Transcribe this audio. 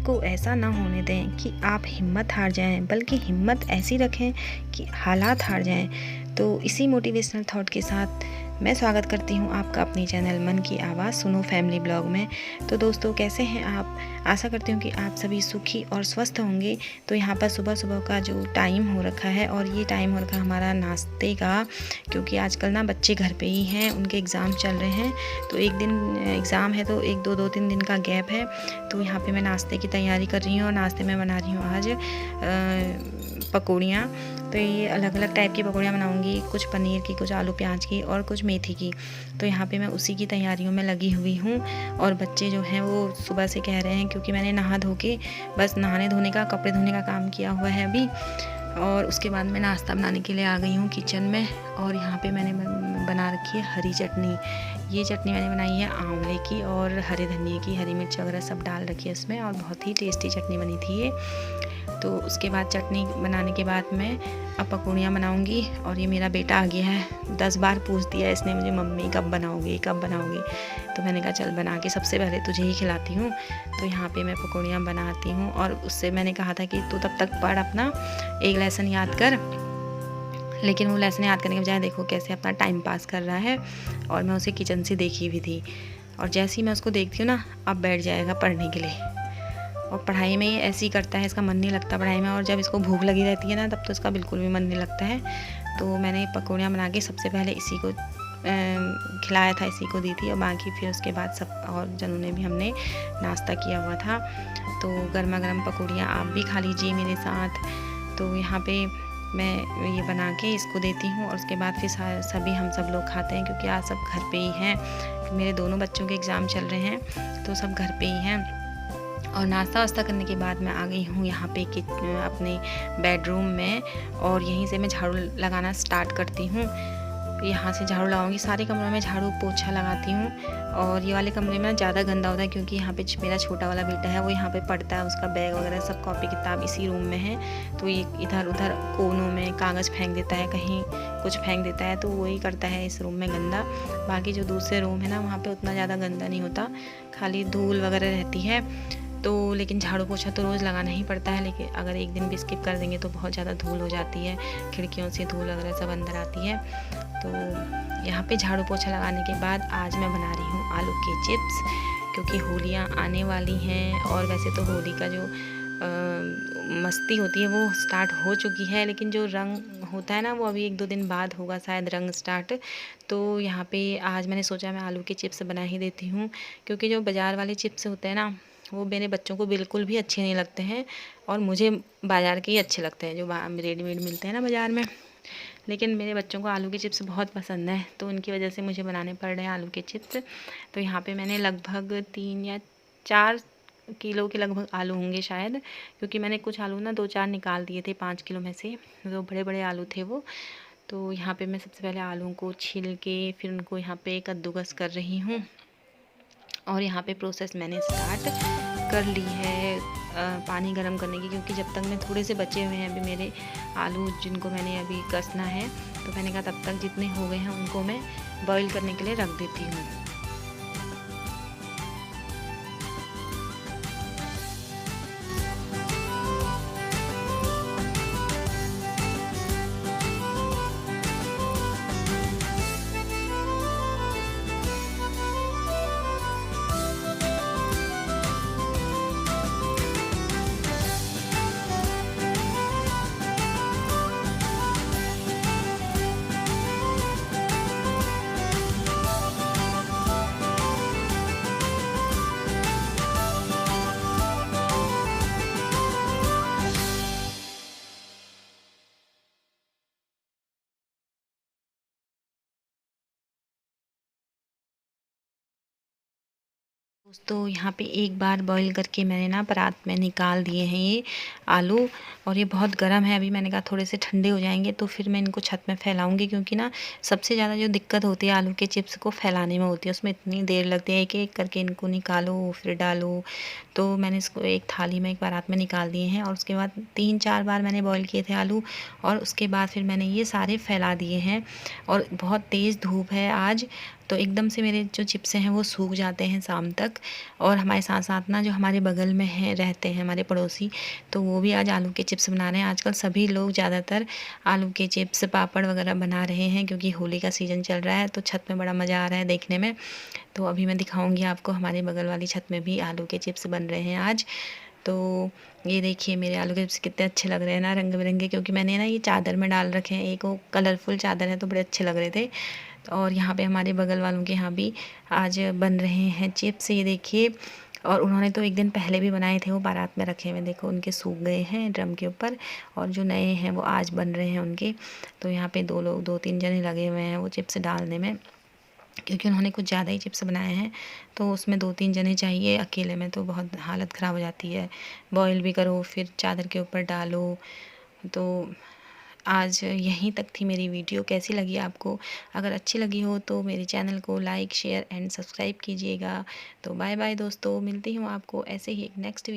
को ऐसा ना होने दें कि आप हिम्मत हार जाएं, बल्कि हिम्मत ऐसी रखें कि हालात हार जाएं। तो इसी मोटिवेशनल थॉट के साथ मैं स्वागत करती हूँ आपका अपनी चैनल मन की आवाज़ सुनो फैमिली ब्लॉग में। तो दोस्तों, कैसे हैं आप? आशा करती हूँ कि आप सभी सुखी और स्वस्थ होंगे। तो यहाँ पर सुबह सुबह का जो टाइम हो रखा है, और ये टाइम हो रखा है हमारा नाश्ते का, क्योंकि आजकल ना बच्चे घर पे ही हैं, उनके एग्ज़ाम चल रहे हैं। तो एक दिन एग्ज़ाम है तो एक दो तीन दिन का गैप है। तो यहाँ पे मैं नाश्ते की तैयारी कर रही हूँ, और नाश्ते में बना रही हूँ आज पकौड़ियाँ। तो ये अलग अलग टाइप की पकौड़ियाँ बनाऊंगी, कुछ पनीर की, कुछ आलू प्याज की, और कुछ मेथी की। तो यहाँ पे मैं उसी की तैयारियों में लगी हुई हूँ। और बच्चे जो हैं वो सुबह से कह रहे हैं, क्योंकि मैंने नहा धो के बस नहाने धोने का, कपड़े धोने का काम किया हुआ है अभी। और उसके बाद मैं नाश्ता बनाने के लिए आ गई हूँ किचन में। और यहाँ पे मैंने बना रखी है हरी चटनी। ये चटनी मैंने बनाई है आंवले की और हरे धनिए की, हरी मिर्च वगैरह सब डाल रखी है इसमें, और बहुत ही टेस्टी चटनी बनी थी ये। तो उसके बाद चटनी बनाने के बाद मैं अब पकौड़ियाँ बनाऊंगी। और ये मेरा बेटा आ गया है, 10 बार पूछ दिया इसने मुझे, मम्मी कब बनाओगी कब बनाओगी। तो मैंने कहा चल बना के सबसे पहले तुझे ही खिलाती हूँ। तो यहाँ पे मैं पकौड़ियाँ बनाती हूँ, और उससे मैंने कहा था कि तू तब तक पढ़ अपना, एक लेसन याद कर। लेकिन वो लेसन याद करने के बजाय देखो कैसे अपना टाइम पास कर रहा है। और मैं उसे किचन से देखी भी थी, और जैसे ही मैं उसको देखती हूँ ना, अब बैठ जाएगा पढ़ने के लिए। और पढ़ाई में ये ऐसे ही करता है, इसका मन नहीं लगता पढ़ाई में। और जब इसको भूख लगी रहती है ना, तब तो इसका बिल्कुल भी मन नहीं लगता है। तो मैंने पकौड़ियाँ बना के सबसे पहले इसी को खिलाया था, इसी को दी थी। और बाकी फिर उसके बाद सब और जनों ने भी हमने नाश्ता किया हुआ था। तो गर्मा गर्म पकौड़ियाँ आप भी खा लीजिए मेरे साथ। तो यहाँ पे मैं ये बना के इसको देती हूँ, और उसके बाद फिर सभी हम सब लोग खाते हैं, क्योंकि आज सब घर पे ही हैं। मेरे दोनों बच्चों के एग्ज़ाम चल रहे हैं, तो सब घर पे ही हैं। और नाश्ता वास्ता करने के बाद मैं आ गई हूँ यहाँ पे अपने बेडरूम में, और यहीं से मैं झाड़ू लगाना स्टार्ट करती हूँ। यहाँ से झाड़ू लगाऊंगी, सारे कमरों में झाड़ू पोछा लगाती हूँ। और ये वाले कमरे में ज़्यादा गंदा होता है, क्योंकि यहाँ पे मेरा छोटा वाला बेटा है, वो यहाँ पे पढ़ता है, उसका बैग वगैरह सब कॉपी किताब इसी रूम में है। तो ये इधर उधर कोनों में कागज़ फेंक देता है, कहीं कुछ फेंक देता है, तो वही करता है इस रूम में गंदा। बाकी जो दूसरे रूम है ना, वहाँ पर उतना ज़्यादा गंदा नहीं होता, खाली धूल वगैरह रहती है। तो लेकिन झाड़ू पोछा तो रोज़ लगाना ही पड़ता है। लेकिन अगर एक दिन भी स्किप कर देंगे तो बहुत ज़्यादा धूल हो जाती है, खिड़कियों से धूल वगैरह सब अंदर आती है। तो यहाँ पे झाड़ू पोछा लगाने के बाद आज मैं बना रही हूँ आलू के चिप्स, क्योंकि होलियाँ आने वाली हैं। और वैसे तो होली का जो मस्ती होती है वो स्टार्ट हो चुकी है, लेकिन जो रंग होता है ना, वो अभी 1-2 दिन बाद होगा शायद रंग स्टार्ट। तो यहाँ पे आज मैंने सोचा मैं आलू के चिप्स बना ही देती हूँ, क्योंकि जो बाज़ार वाले चिप्स होते हैं ना, वो मेरे बच्चों को बिल्कुल भी अच्छे नहीं लगते हैं। और मुझे बाज़ार के ही अच्छे लगते हैं, जो रेडीमेड मिलते हैं ना बाज़ार में। लेकिन मेरे बच्चों को आलू के चिप्स बहुत पसंद है, तो उनकी वजह से मुझे बनाने पड़ रहे हैं आलू के चिप्स। तो यहाँ पे मैंने लगभग 3 या 4 किलो के लगभग आलू होंगे शायद, क्योंकि मैंने कुछ आलू ना 2-4 निकाल दिए थे 5 किलो में से, जो बड़े बड़े आलू थे वो। तो यहाँ पे मैं सबसे पहले आलू को छील के फिर उनको यहाँ पे कद्दूकस कर रही हूँ। और यहाँ पे प्रोसेस मैंने स्टार्ट कर ली है पानी गर्म करने की, क्योंकि जब तक मैं थोड़े से बचे हुए हैं अभी मेरे आलू, जिनको मैंने अभी कसना है। तो मैंने कहा तब तक जितने हो गए हैं उनको मैं बॉईल करने के लिए रख देती हूँ। दोस्तों, यहाँ पे एक बार बॉईल करके मैंने ना परात में निकाल दिए हैं ये आलू। और ये बहुत गर्म है, अभी मैंने कहा थोड़े से ठंडे हो जाएंगे तो फिर मैं इनको छत में फैलाऊंगी, क्योंकि ना सबसे ज़्यादा जो दिक्कत होती है आलू के चिप्स को फैलाने में होती है, उसमें इतनी देर लगती है, एक एक करके इनको निकालो फिर डालो। तो मैंने इसको एक थाली में एक परात में निकाल दिए हैं, और उसके बाद 3-4 बार मैंने बॉईल किए थे आलू, और उसके बाद फिर मैंने ये सारे फैला दिए हैं। और बहुत तेज़ धूप है आज, तो एकदम से मेरे जो चिप्स हैं वो सूख जाते हैं शाम तक। और हमारे साथ साथ ना जो हमारे बगल में हैं रहते हैं हमारे पड़ोसी, तो वो भी आज आलू के चिप्स बना रहे हैं। आजकल सभी लोग ज़्यादातर आलू के चिप्स पापड़ वगैरह बना रहे हैं, क्योंकि होली का सीज़न चल रहा है, तो छत में बड़ा मज़ा आ रहा है देखने में। तो अभी मैं दिखाऊंगी आपको, हमारे बगल वाली छत में भी आलू के चिप्स बन रहे हैं आज। तो ये देखिए मेरे आलू के चिप्स कितने अच्छे लग रहे हैं ना, रंग बिरंगे, क्योंकि मैंने ना ये चादर में डाल रखे हैं, एक वो कलरफुल चादर है, तो बड़े अच्छे लग रहे थे। और यहाँ पे हमारे बगल वालों के यहाँ भी आज बन रहे हैं चिप्स, ये देखिए। और उन्होंने तो एक दिन पहले भी बनाए थे, वो बारात में रखे हुए, देखो उनके सूख गए हैं ड्रम के ऊपर, और जो नए हैं वो आज बन रहे हैं उनके। तो यहाँ पे 2 तीन जने लगे हुए हैं वो चिप्स डालने में, क्योंकि उन्होंने कुछ ज़्यादा ही चिप्स बनाए हैं, तो उसमें 2 3 जने चाहिए, अकेले में तो बहुत हालत ख़राब हो जाती है। बॉईल भी करो फिर चादर के ऊपर डालो। तो आज यहीं तक थी मेरी वीडियो, कैसी लगी आपको? अगर अच्छी लगी हो तो मेरे चैनल को लाइक शेयर एंड सब्सक्राइब कीजिएगा। तो बाय बाय दोस्तों, मिलती हूँ आपको ऐसे ही एक नेक्स्ट